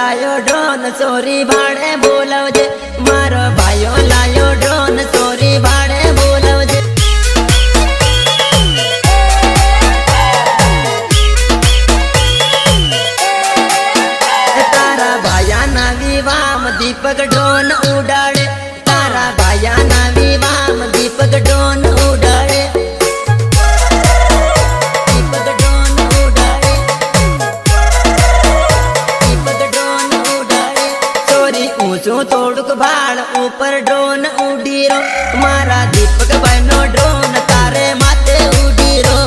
लायो ड्रोन चोरी भाड़े बोलावजे। मारो भाइयों लायो ड्रोन चोरी भाड़े बोलावजे। तारा भाया ना विवाह दीपक ड्रोन उड़ाड़े। तारा भाया ना विवाह दीपक ड्रोन उड़ाड़े। दीपक ड्रोन उड़ाड़े। दीपक ड्रोन उड़ाड़े। चोरी ऊंचो तोड़क भाड़ ऊपर ड्रोन उड़ी रो। मारा दीपक भाई नो ड्रोन तारे माथे उड़ी रो।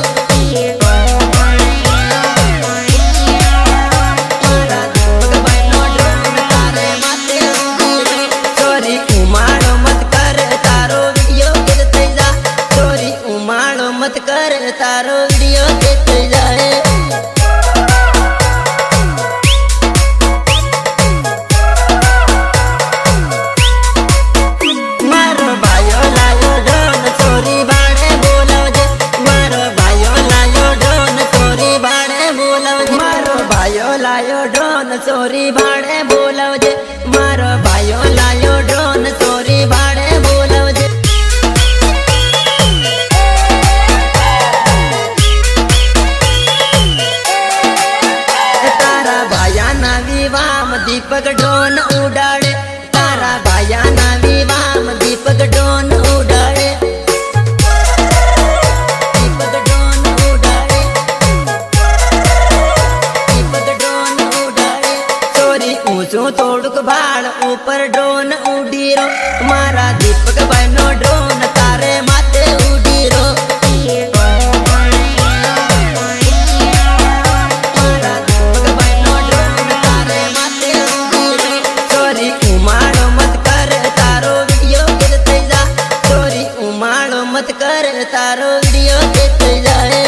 मारा दीपक भाई नो ड्रोन तारे माथे उड़ी रो। चोरी उमाड़ो मत कर तारो वीडियो गिरते जा। चोरी उमाड़ो मत कर तारो वीडियो गिरते जाए। मारो भाइयों लायो ड्रोन चोरी भाड़े बोलावजे। मारो भाइयों लायो ड्रोन चोरी भाड़े बोलावजे। मारो भाइयों लायो ड्रोन चोरी भाड़े बोलावजे। मारो भाइयों लायो ड्रोन चोरी भाड़े बोलावजे। तारा भाया ना विवाह दीपक ड्रोन उड़ाड़े। तारा भाया ना विवाह दीपक ड्रोन उड़ाड़े। दीपक ड्रोन उड़ाड़े। दीपक ड्रोन उड़ाड़े। चोरी ऊंचो तोड़क भाड़ ऊपर ड्रोन उड़ी रो। मारा दीपक भाई नो ड्रोन तारे माथे उड़ी रो। मारा दीपक भाई नो ड्रोन तारे माथे उड़ी रो। चोरी उमाड़ो मत कर तारो वीडियो गिरते जा। चोरी उमाड़ो मत कर तारो वीडियो गिरते जाए।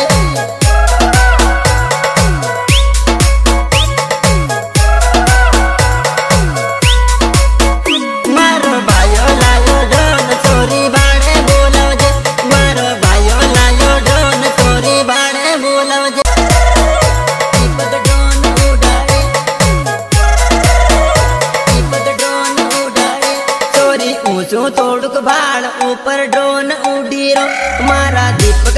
मारो भाइयों लायो ड्रोन चोरी भाड़े बोलावजे। मारो भाइयों लायो ड्रोन चोरी भाड़े बोलावजे। दीपक ड्रोन उड़ाड़े। दीपक ड्रोन उड़ाड़े। चोरी ऊंचो तोड़क भाड़ ऊपर ड्रोन उड़ी रो। मारा दीपक